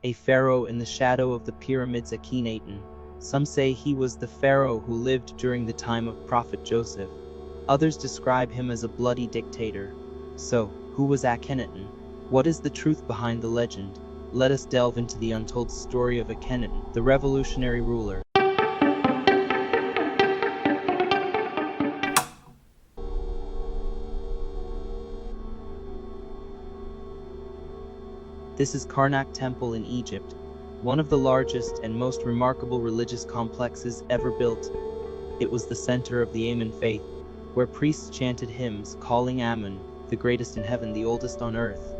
a pharaoh in the shadow of the pyramids Akhenaten. Some say he was the pharaoh who lived during the time of Prophet Joseph. Others describe him as a bloody dictator. So, who was Akhenaten? What is the truth behind the legend? Let us delve into the untold story of Akhenaten, the revolutionary ruler. This is Karnak Temple in Egypt, one of the largest and most remarkable religious complexes ever built. It was the center of the Amen faith, where priests chanted hymns calling Amen, the greatest in heaven, the oldest on earth.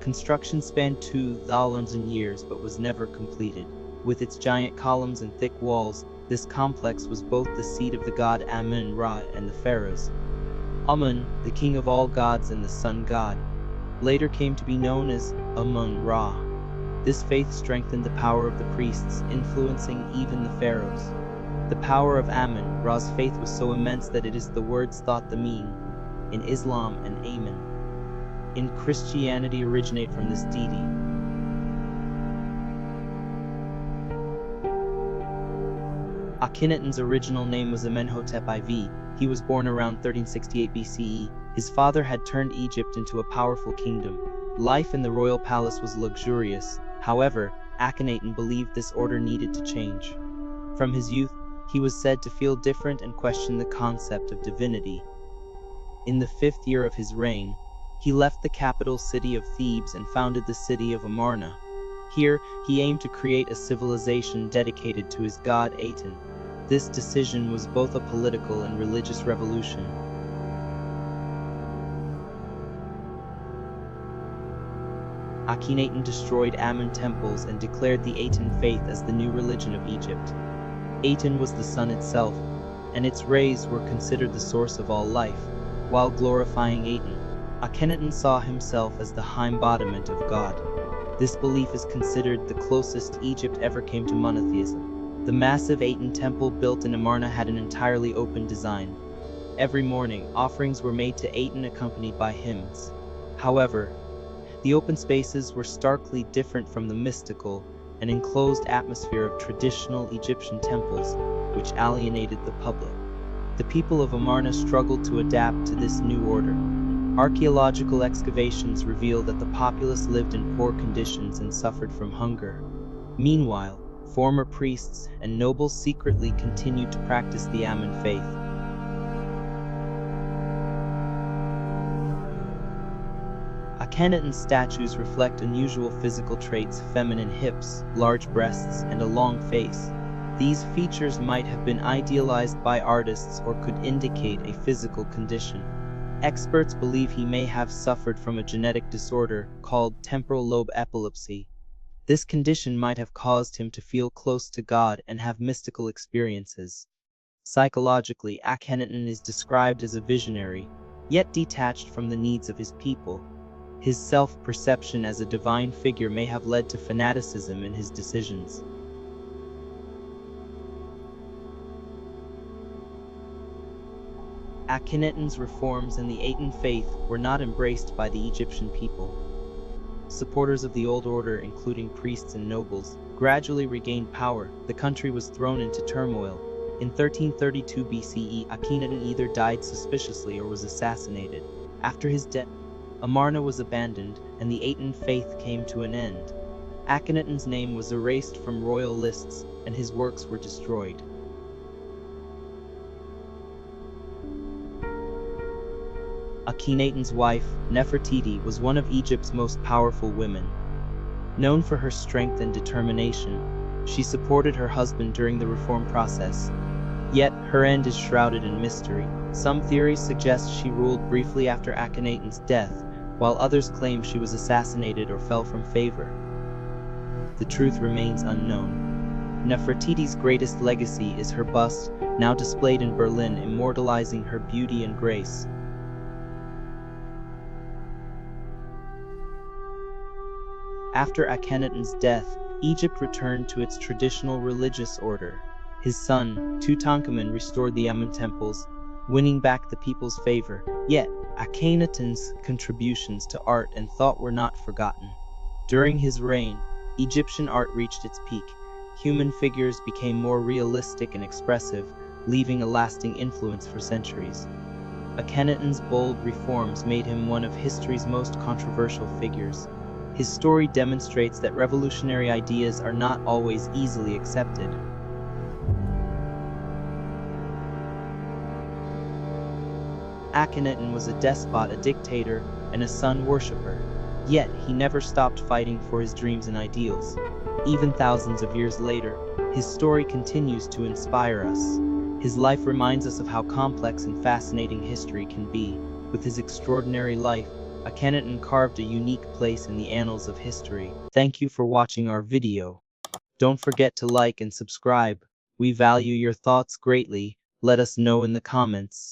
Construction spanned 2,000 years but was never completed. With its giant columns and thick walls, this complex was both the seat of the god Amun-Ra and the pharaohs. Amun, the king of all gods and the sun god, later came to be known as Amun-Ra. This faith strengthened the power of the priests, influencing even the pharaohs. The power of Amun-Ra's faith was so immense that it is the words thought the mean in Islam and Amen in Christianity originate from this deity. Akhenaten's original name was Amenhotep IV. He was born around 1368 BCE. His father had turned Egypt into a powerful kingdom. Life in the royal palace was luxurious. However, Akhenaten believed this order needed to change. From his youth, he was said to feel different and question the concept of divinity. In the 5th year of his reign, he left the capital city of Thebes and founded the city of Amarna. Here, he aimed to create a civilization dedicated to his god Aten. This decision was both a political and religious revolution. Akhenaten destroyed Amun temples and declared the Aten faith as the new religion of Egypt. Aten was the sun itself, and its rays were considered the source of all life. While glorifying Aten, Akhenaten saw himself as the high embodiment of God. This belief is considered the closest Egypt ever came to monotheism. The massive Aten temple built in Amarna had an entirely open design. Every morning, offerings were made to Aten accompanied by hymns. However, the open spaces were starkly different from the mystical and enclosed atmosphere of traditional Egyptian temples, which alienated the public. The people of Amarna struggled to adapt to this new order. Archaeological excavations reveal that the populace lived in poor conditions and suffered from hunger. Meanwhile, former priests and nobles secretly continued to practice the Amun faith. Akhenaten's statues reflect unusual physical traits: feminine hips, large breasts, and a long face. These features might have been idealized by artists or could indicate a physical condition. Experts believe he may have suffered from a genetic disorder called temporal lobe epilepsy. This condition might have caused him to feel close to God and have mystical experiences. Psychologically, Akhenaten is described as a visionary, yet detached from the needs of his people. His self-perception as a divine figure may have led to fanaticism in his decisions. Akhenaten's reforms and the Aten faith were not embraced by the Egyptian people. Supporters of the old order, including priests and nobles, gradually regained power. The country was thrown into turmoil. In 1332 BCE, Akhenaten either died suspiciously or was assassinated. After his death, Amarna was abandoned, and the Aten faith came to an end. Akhenaten's name was erased from royal lists, and his works were destroyed. Akhenaten's wife, Nefertiti, was one of Egypt's most powerful women. Known for her strength and determination, she supported her husband during the reform process. Yet, her end is shrouded in mystery. Some theories suggest she ruled briefly after Akhenaten's death, while others claim she was assassinated or fell from favor. The truth remains unknown. Nefertiti's greatest legacy is her bust, now displayed in Berlin, immortalizing her beauty and grace. After Akhenaten's death, Egypt returned to its traditional religious order. His son, Tutankhamun, restored the Amun temples, winning back the people's favor. Yet, Akhenaten's contributions to art and thought were not forgotten. During his reign, Egyptian art reached its peak. Human figures became more realistic and expressive, leaving a lasting influence for centuries. Akhenaten's bold reforms made him one of history's most controversial figures. His story demonstrates that revolutionary ideas are not always easily accepted. Akhenaten was a despot, a dictator, and a sun worshipper. Yet, he never stopped fighting for his dreams and ideals. Even thousands of years later, his story continues to inspire us. His life reminds us of how complex and fascinating history can be. With his extraordinary life, Akhenaten carved a unique place in the annals of history. Thank you for watching our video. Don't forget to like and subscribe. We value your thoughts greatly. Let us know in the comments.